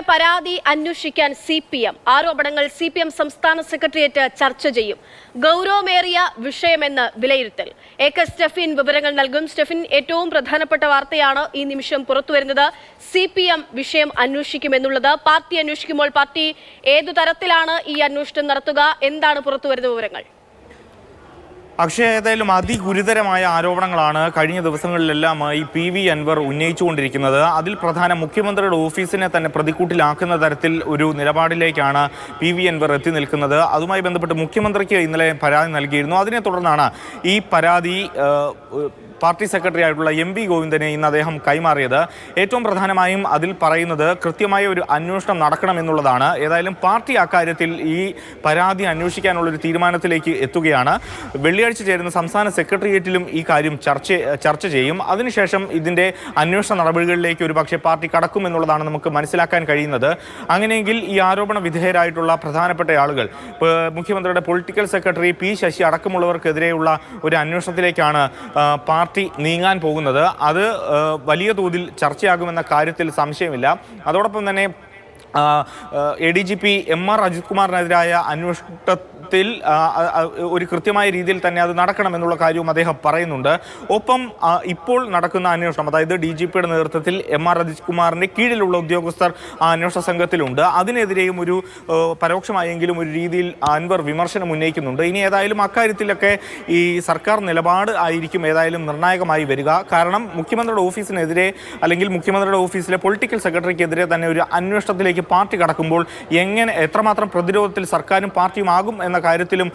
മുഖ്യമന്ത്രിയുടെ പരാതി അന്വേഷിക്കാൻ CPM ആരോപണങ്ങൾ CPM സംസ്ഥാന സെക്രട്ടേറിയറ്റ് ചർച്ച ചെയ്യും. ഗൗരവമേറിയ വിഷയമെന്ന് വിലയിരുത്തൽ. സ്റ്റെഫിൻ വിവരങ്ങൾ നൽകും. സ്റ്റെഫിൻ, ഏറ്റവും പ്രധാനപ്പെട്ട വാർത്തയാണ് ഈ നിമിഷം പുറത്തുവരുന്നത്. CPM വിഷയം അന്വേഷിക്കുമെന്നുള്ളത്. പാർട്ടി അന്വേഷിക്കുമ്പോൾ പാർട്ടി ഏതു തരത്തിലാണ് ഈ അന്വേഷണം നടത്തുക? എന്താണ് പുറത്തുവരുന്ന വിവരങ്ങൾ? പക്ഷേ ഏതായാലും അതിഗുരുതരമായ ആരോപണങ്ങളാണ് കഴിഞ്ഞ ദിവസങ്ങളിലെല്ലാമായി PV അൻവർ ഉന്നയിച്ചുകൊണ്ടിരിക്കുന്നത്. അതിൽ പ്രധാന മുഖ്യമന്ത്രിയുടെ ഓഫീസിനെ തന്നെ പ്രതിക്കൂട്ടിലാക്കുന്ന തരത്തിൽ ഒരു നിലപാടിലേക്കാണ് PV അൻവർ എത്തി നിൽക്കുന്നത്. അതുമായി ബന്ധപ്പെട്ട് മുഖ്യമന്ത്രിക്ക് ഇന്നലെ പരാതി നൽകിയിരുന്നു. അതിനെ തുടർന്നാണ് ഈ പരാതി പാർട്ടി സെക്രട്ടറി ആയിട്ടുള്ള MV ഗോവിന്ദനെ ഇന്ന് അദ്ദേഹം കൈമാറിയത്. ഏറ്റവും പ്രധാനമായും അതിൽ പറയുന്നത് കൃത്യമായ ഒരു അന്വേഷണം നടക്കണമെന്നുള്ളതാണ്. ഏതായാലും പാർട്ടി അക്കാര്യത്തിൽ ഈ പരാതി അന്വേഷിക്കാനുള്ളൊരു തീരുമാനത്തിലേക്ക് എത്തുകയാണ്. വെള്ളിയാഴ്ച ചേരുന്ന സംസ്ഥാന സെക്രട്ടേറിയറ്റിലും ഈ കാര്യം ചർച്ച ചെയ്യും. അതിനുശേഷം ഇതിൻ്റെ അന്വേഷണ നടപടികളിലേക്ക് ഒരു പക്ഷേ പാർട്ടി കടക്കുമെന്നുള്ളതാണ് നമുക്ക് മനസ്സിലാക്കാൻ കഴിയുന്നത്. അങ്ങനെയെങ്കിൽ ഈ ആരോപണ വിധേയരായിട്ടുള്ള പ്രധാനപ്പെട്ട ആളുകൾ, മുഖ്യമന്ത്രിയുടെ പൊളിറ്റിക്കൽ സെക്രട്ടറി P ശശി അടക്കമുള്ളവർക്കെതിരെയുള്ള ഒരു അന്വേഷണത്തിലേക്കാണ് പാർട്ടി നീങ്ങാൻ പോകുന്നത്. അത് വലിയ തോതിൽ ചർച്ചയാകുമെന്ന കാര്യത്തിൽ സംശയമില്ല. അതോടൊപ്പം തന്നെ ADGP MR അജിത് കുമാറിനെതിരായ അന്വേഷണത്തിൽ ഒരു കൃത്യമായ രീതിയിൽ തന്നെ അത് നടക്കണമെന്നുള്ള കാര്യവും അദ്ദേഹം പറയുന്നുണ്ട്. ഒപ്പം ഇപ്പോൾ നടക്കുന്ന അന്വേഷണം, അതായത് DGPയുടെ നേതൃത്വത്തിൽ MR അജിത് കുമാറിൻ്റെ കീഴിലുള്ള ഉദ്യോഗസ്ഥർ ആ അന്വേഷണ സംഘത്തിലുണ്ട്. അതിനെതിരെയും ഒരു പരോക്ഷമായെങ്കിലും ഒരു രീതിയിൽ അൻവർ വിമർശനം ഉന്നയിക്കുന്നുണ്ട്. ഇനി ഏതായാലും അക്കാര്യത്തിലൊക്കെ ഈ സർക്കാർ നിലപാട് ആയിരിക്കും ഏതായാലും നിർണായകമായി വരിക. കാരണം മുഖ്യമന്ത്രിയുടെ ഓഫീസിനെതിരെ അല്ലെങ്കിൽ മുഖ്യമന്ത്രിയുടെ ഓഫീസിലെ പൊളിറ്റിക്കൽ സെക്രട്ടറിക്കെതിരെ തന്നെ ഒരു അന്വേഷണത്തിലേക്ക് പാർട്ടി കടക്കുമ്പോൾ എത്രമാത്രം പ്രതിരോധത്തിൽ സർക്കാരും പാർട്ടിയും ആകും എന്ന കാര്യത്തിലും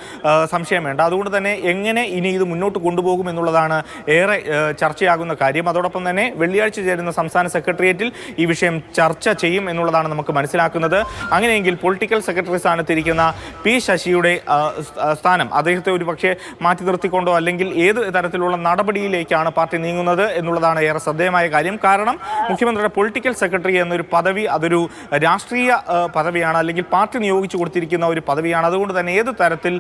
സംശയം വേണ്ട. അതുകൊണ്ട് തന്നെ എങ്ങനെ ഇനി ഇത് മുന്നോട്ട് കൊണ്ടുപോകും എന്നുള്ളതാണ് ഏറെ ചർച്ചയാകുന്ന കാര്യം. അതോടൊപ്പം തന്നെ വെള്ളിയാഴ്ച ചേരുന്ന സംസ്ഥാന സെക്രട്ടേറിയറ്റിൽ ഈ വിഷയം ചർച്ച ചെയ്യും എന്നുള്ളതാണ് നമുക്ക് മനസ്സിലാക്കുന്നത്. അങ്ങനെയെങ്കിൽ പൊളിറ്റിക്കൽ സെക്രട്ടറി സ്ഥാനത്തിരിക്കുന്ന P ശശിയുടെ സ്ഥാനം അദ്ദേഹത്തെ ഒരു പക്ഷേ മാറ്റി നിർത്തിക്കൊണ്ടോ അല്ലെങ്കിൽ ഏത് തരത്തിലുള്ള നടപടിയിലേക്കാണ് പാർട്ടി നീങ്ങുന്നത് എന്നുള്ളതാണ് ഏറെ ശ്രദ്ധേയമായ കാര്യം. കാരണം മുഖ്യമന്ത്രിയുടെ പൊളിറ്റിക്കൽ സെക്രട്ടറി എന്നൊരു പദവി അതൊരു രാഷ്ട്രീയ പദവിയാണ്, അല്ലെങ്കിൽ പാർട്ടി നിയോഗിച്ചു കൊടുത്തിരിക്കുന്ന ഒരു പദവിയാണ്. അതുകൊണ്ട് തന്നെ ഏത് തരത്തിൽ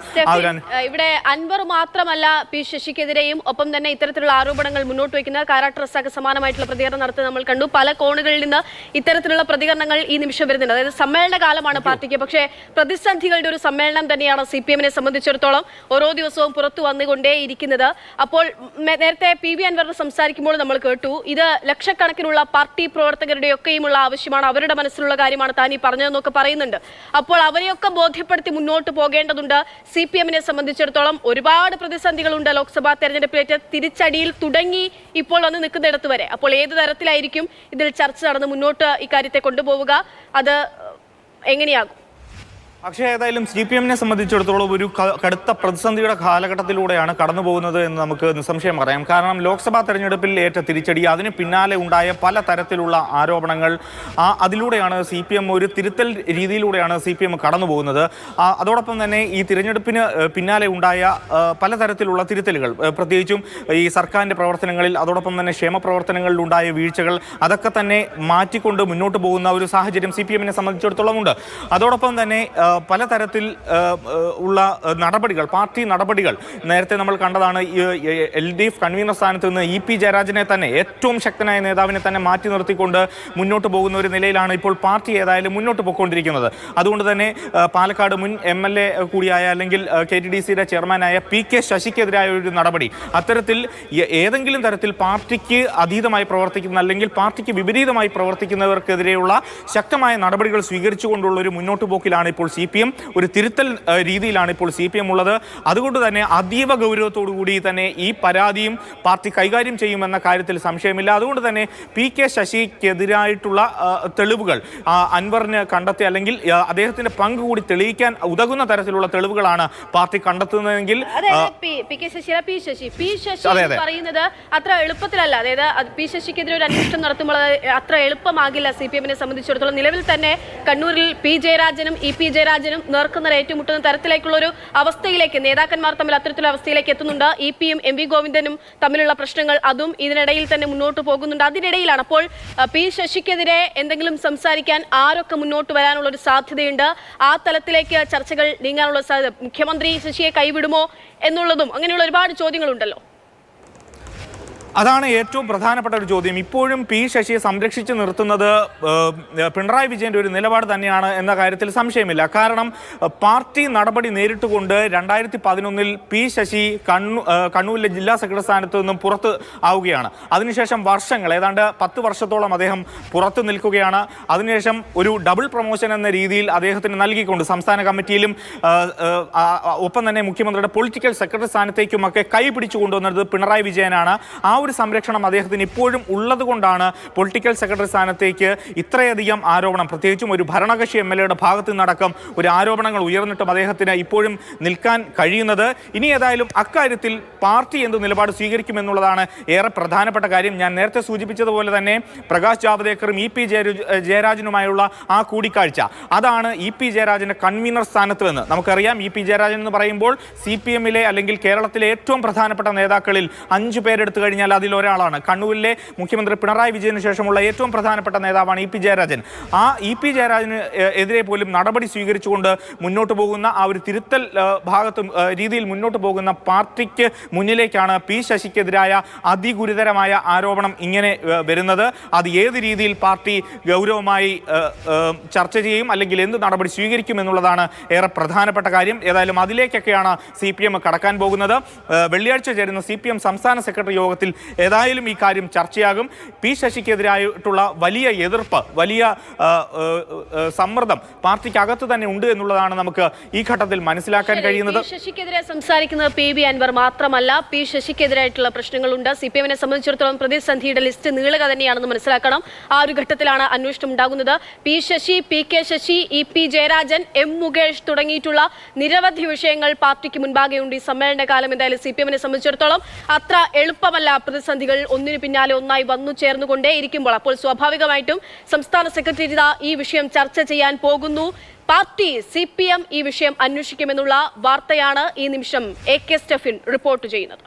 ഇവിടെ അൻവർ മാത്രമല്ല P ശശിക്കെതിരെയും ഒപ്പം തന്നെ ഇത്തരത്തിലുള്ള ആരോപണങ്ങൾ മുന്നോട്ട് വയ്ക്കുന്നത് കാരാട്ട് റസാഖ് സമാനമായിട്ടുള്ള പ്രതികരണം നടത്തുന്നത് നമ്മൾ കണ്ടു. പല കോണുകളിൽ നിന്ന് ഇത്തരത്തിലുള്ള പ്രതികരണങ്ങൾ ഈ നിമിഷം വരുന്നുണ്ട്. അതായത് സമ്മേളന കാലമാണ് പാർട്ടിക്ക്, പക്ഷേ പ്രതിസന്ധികളുടെ ഒരു സമ്മേളനം തന്നെയാണ് CPM-നെ സംബന്ധിച്ചിടത്തോളം ഓരോ ദിവസവും പുറത്തു വന്നുകൊണ്ടേയിരിക്കുന്നത്. അപ്പോൾ നേരത്തെ PV അൻവർ സംസാരിക്കുമ്പോൾ നമ്മൾ കേട്ടു, ഇത് ലക്ഷക്കണക്കിനുള്ള പാർട്ടി പ്രവർത്തകരുടെയൊക്കെയുമുള്ള ആവശ്യമാണ്, അവരുടെ മനസ്സിലുള്ള കാര്യമാണ് താൻ ഈ പറഞ്ഞതെന്നൊക്കെ പറയുന്നുണ്ട്. അപ്പോൾ അവരെയൊക്കെ ബോധ്യപ്പെടുത്തി മുന്നോട്ട് പോകേണ്ടതുണ്ട്. CPM-നെ സംബന്ധിച്ചിടത്തോളം ഒരുപാട് പ്രതിസന്ധികളുണ്ട്. ലോക്സഭാ തെരഞ്ഞെടുപ്പിലേക്ക് തിരിച്ചടിയിൽ തുടങ്ങി ഇപ്പോൾ വന്ന് നിൽക്കുന്നിടത്ത് വരെ. അപ്പോൾ ഏത് തരത്തിലായിരിക്കും ഇതിൽ ചർച്ച നടന്ന് മുന്നോട്ട് ഇക്കാര്യത്തെ കൊണ്ടുപോവുക? അത് എങ്ങനെയാകും? പക്ഷേ ഏതായാലും CPM-നെ സംബന്ധിച്ചിടത്തോളം ഒരു കടുത്ത പ്രതിസന്ധിയുടെ കാലഘട്ടത്തിലൂടെയാണ് കടന്നു പോകുന്നത് എന്ന് നമുക്ക് നിസ്സംശയം പറയാം. കാരണം ലോക്സഭാ തെരഞ്ഞെടുപ്പിൽ ഏറ്റ തിരിച്ചടി, അതിന് പിന്നാലെ ഉണ്ടായ പല തരത്തിലുള്ള ആരോപണങ്ങൾ, അതിലൂടെയാണ് CPM ഒരു തിരുത്തൽ രീതിയിലൂടെയാണ് CPM കടന്നു പോകുന്നത്. അതോടൊപ്പം തന്നെ ഈ തിരഞ്ഞെടുപ്പിന് പിന്നാലെ ഉണ്ടായ പലതരത്തിലുള്ള തിരുത്തലുകൾ, പ്രത്യേകിച്ചും ഈ സർക്കാരിൻ്റെ പ്രവർത്തനങ്ങളിൽ, അതോടൊപ്പം തന്നെ ക്ഷേമ പ്രവർത്തനങ്ങളിൽ ഉണ്ടായ വീഴ്ചകൾ, അതൊക്കെ തന്നെ മാറ്റിക്കൊണ്ട് മുന്നോട്ട് പോകുന്ന ഒരു സാഹചര്യം CPM-നെ സംബന്ധിച്ചിടത്തോളം ഉണ്ട്. അതോടൊപ്പം തന്നെ പലതരത്തിൽ ഉള്ള നടപടികൾ, പാർട്ടി നടപടികൾ നേരത്തെ നമ്മൾ കണ്ടതാണ്. LDF കൺവീനർ സ്ഥാനത്ത് നിന്ന് EP ജയരാജനെ തന്നെ, ഏറ്റവും ശക്തനായ നേതാവിനെ തന്നെ മാറ്റി നിർത്തിക്കൊണ്ട് മുന്നോട്ട് പോകുന്ന ഒരു നിലയിലാണ് ഇപ്പോൾ പാർട്ടി ഏതായാലും മുന്നോട്ട് പോയിക്കൊണ്ടിരിക്കുന്നത്. അതുകൊണ്ട് തന്നെ പാലക്കാട് മുൻ MLA കൂടിയായ അല്ലെങ്കിൽ KTDCയുടെ ചെയർമാനായ PK ശശിക്കെതിരായ ഒരു നടപടി, അത്തരത്തിൽ ഏതെങ്കിലും തരത്തിൽ പാർട്ടിക്ക് അതീതമായി പ്രവർത്തിക്കുന്ന അല്ലെങ്കിൽ പാർട്ടിക്ക് വിപരീതമായി പ്രവർത്തിക്കുന്നവർക്കെതിരെയുള്ള ശക്തമായ നടപടികൾ സ്വീകരിച്ചുകൊണ്ടുള്ള ഒരു മുന്നോട്ട് പോക്കിലാണ് ഇപ്പോൾ CPM, ഒരു തിരുത്തൽ രീതിയിലാണ് ഇപ്പോൾ CPM ഉള്ളത്. അതുകൊണ്ട് തന്നെ അതീവ ഗൗരവത്തോടു കൂടി തന്നെ ഈ പരാതിയും പാർട്ടി കൈകാര്യം ചെയ്യുമെന്ന കാര്യത്തിൽ സംശയമില്ല. അതുകൊണ്ട് തന്നെ PK ശശിക്കെതിരായിട്ടുള്ള തെളിവുകൾ അൻവറിന് കണ്ടെത്തി, അല്ലെങ്കിൽ അദ്ദേഹത്തിന്റെ പങ്ക് കൂടി തെളിയിക്കാൻ ഉതകുന്ന തരത്തിലുള്ള തെളിവുകളാണ് പാർട്ടി കണ്ടെത്തുന്നതെങ്കിൽ പറയുന്നത് അത്ര എളുപ്പത്തിലല്ല. അതായത് P ശശിക്കെതിരെ ഒരു അന്വേഷണം നടത്തുമ്പോൾ അത്ര എളുപ്പമാകില്ല CPM-നെ സംബന്ധിച്ചിടത്തോളം. നിലവിൽ തന്നെ കണ്ണൂരിൽ P ജയരാജനും EP ജയരാജനും നേർക്കുനേർ ഏറ്റുമുട്ടുന്ന തരത്തിലേക്കുള്ള ഒരു അവസ്ഥയിലേക്ക് നേതാക്കന്മാർ തമ്മിൽ അത്തരത്തിലുള്ള അവസ്ഥയിലേക്ക് എത്തുന്നുണ്ട്. EP-യും MV ഗോവിന്ദനും തമ്മിലുള്ള പ്രശ്നങ്ങൾ അതും ഇതിനിടയിൽ തന്നെ മുന്നോട്ട് പോകുന്നുണ്ട്. അതിനിടയിലാണ് അപ്പോൾ P ശശിക്കെതിരെ എന്തെങ്കിലും സംസാരിക്കാൻ ആരൊക്കെ മുന്നോട്ട് വരാനുള്ള ഒരു സാധ്യതയുണ്ട്? ആ തലത്തിലേക്ക് ചർച്ചകൾ നീങ്ങാനുള്ള സാധ്യത, മുഖ്യമന്ത്രി ശശിയെ കൈവിടുമോ എന്നുള്ളതും അങ്ങനെയുള്ള ഒരുപാട് ചോദ്യങ്ങളുണ്ടല്ലോ. അതാണ് ഏറ്റവും പ്രധാനപ്പെട്ട ഒരു ചോദ്യം. ഇപ്പോഴും പി ശശിയെ സംരക്ഷിച്ച് നിർത്തുന്നത് പിണറായി വിജയന്റെ ഒരു നിലപാട് തന്നെയാണ് എന്ന കാര്യത്തിൽ സംശയമില്ല. കാരണം പാർട്ടി നടപടി നേരിട്ടുകൊണ്ട് 2011 പി ശശി കണ്ണൂരിലെ ജില്ലാ സെക്രട്ടറി സ്ഥാനത്ത് നിന്നും പുറത്ത് ആവുകയാണ്. അതിനുശേഷം വർഷങ്ങൾ, ഏതാണ്ട് 10 വർഷത്തോളം അദ്ദേഹം പുറത്തു നിൽക്കുകയാണ്. അതിനുശേഷം ഒരു ഡബിൾ പ്രൊമോഷൻ എന്ന രീതിയിൽ അദ്ദേഹത്തിന് നൽകിക്കൊണ്ട് സംസ്ഥാന കമ്മിറ്റിയിലും ഒപ്പം തന്നെ മുഖ്യമന്ത്രിയുടെ പൊളിറ്റിക്കൽ സെക്രട്ടറി സ്ഥാനത്തേക്കുമൊക്കെ കൈ പിടിച്ചു കൊണ്ടുവന്നത് പിണറായി വിജയനാണ്. ആ ഒരു സംരക്ഷണം അദ്ദേഹത്തിന് ഇപ്പോഴും ഉള്ളത് കൊണ്ടാണ് പൊളിറ്റിക്കൽ സെക്രട്ടറി സ്ഥാനത്തേക്ക് ഇത്രയധികം ആരോപണം, പ്രത്യേകിച്ചും ഒരു ഭരണകക്ഷി MLA ഭാഗത്തു നിന്നടക്കം ഒരു ആരോപണങ്ങൾ ഉയർന്നിട്ടും അദ്ദേഹത്തിന് ഇപ്പോഴും നിൽക്കാൻ കഴിയുന്നത്. ഇനി ഏതായാലും അക്കാര്യത്തിൽ പാർട്ടി എന്ത് നിലപാട് സ്വീകരിക്കുമെന്നുള്ളതാണ് ഏറെ പ്രധാനപ്പെട്ട കാര്യം. ഞാൻ നേരത്തെ സൂചിപ്പിച്ചതുപോലെ തന്നെ പ്രകാശ് ജാവ്ദേക്കറും EP ജയരാജനുമായുള്ള ആ കൂടിക്കാഴ്ച, അതാണ് EP ജയരാജന്റെ കൺവീനർ സ്ഥാനത്ത് നിന്ന് നമുക്കറിയാം. EP ജയരാജൻ എന്ന് പറയുമ്പോൾ CPM-ലെ അല്ലെങ്കിൽ കേരളത്തിലെ ഏറ്റവും പ്രധാനപ്പെട്ട നേതാക്കളിൽ 5 പേരെടുത്തു കഴിഞ്ഞാൽ അതിലൊരാളാണ്. കണ്ണൂരിലെ മുഖ്യമന്ത്രി പിണറായി വിജയന് ശേഷമുള്ള ഏറ്റവും പ്രധാനപ്പെട്ട നേതാവാണ് EP ജയരാജൻ. ആ EP ജയരാജന് എതിരെ പോലും നടപടി സ്വീകരിച്ചുകൊണ്ട് മുന്നോട്ട് പോകുന്ന ആ ഒരു തിരുത്തൽ രീതിയിൽ മുന്നോട്ട് പോകുന്ന പാർട്ടിക്ക് മുന്നിലേക്കാണ് പി ശശിക്കെതിരായ അതിഗുരുതരമായ ആരോപണം ഇങ്ങനെ വരുന്നത്. അത് ഏത് രീതിയിൽ പാർട്ടി ഗൗരവമായി ചർച്ച ചെയ്യും അല്ലെങ്കിൽ എന്ത് നടപടി സ്വീകരിക്കും എന്നുള്ളതാണ് ഏറെ പ്രധാനപ്പെട്ട കാര്യം. ഏതായാലും അതിലേക്കൊക്കെയാണ് CPM കടക്കാൻ പോകുന്നത്. വെള്ളിയാഴ്ച ചേരുന്ന CPM സംസ്ഥാന സെക്രട്ടറി യോഗത്തിൽ ഏതായാലും ഈ കാര്യം ചർച്ചയാകും. പി ശശിക്കെതിരായിട്ടുള്ള വലിയ എതിർപ്പ്, വലിയ സമ്മർദ്ദം പാർട്ടിക്കകത്ത് തന്നെ ഉണ്ട് എന്നുള്ളതാണ് നമുക്ക് ഈ ഘട്ടത്തിൽ മനസ്സിലാക്കാൻ കഴിയുന്നത്. പി ശശിക്കെതിരെ സംസാരിക്കുന്നത് PV അൻവർ മാത്രമല്ല, പി ശശിക്കെതിരായിട്ടുള്ള പ്രശ്നങ്ങളുണ്ട്. CPM-നെ സംബന്ധിച്ചിടത്തോളം പ്രതിസന്ധിയുടെ ലിസ്റ്റ് നീളുക തന്നെയാണെന്ന് മനസ്സിലാക്കണം. ആ ഒരു ഘട്ടത്തിലാണ് അന്വേഷണം ഉണ്ടാകുന്നത്. P Sasi, PK Sasi, EP Jayarajan, M Mukesh തുടങ്ങിയിട്ടുള്ള നിരവധി വിഷയങ്ങൾ പാർട്ടിക്ക് മുൻപാകെയുണ്ട്. ഈ സമ്മേളന കാലം എന്തായാലും CPM-നെ സംബന്ധിച്ചിടത്തോളം അത്ര എളുപ്പമല്ല. പ്രതിസന്ധികൾ ഒന്നിനു പിന്നാലെ ഒന്നായി വന്നു ചേർന്നുകൊണ്ടേയിരിക്കുമ്പോൾ അപ്പോൾ സ്വാഭാവികമായിട്ടും സംസ്ഥാന സെക്രട്ടേറിയറ്റ് ഈ വിഷയം ചർച്ച ചെയ്യാൻ പോകുന്നു. പാർട്ടി CPM ഈ വിഷയം അന്വേഷിക്കുമെന്നുള്ള വാർത്തയാണ് ഈ നിമിഷം AK സ്റ്റെഫിൻ റിപ്പോർട്ട് ചെയ്യുന്നത്.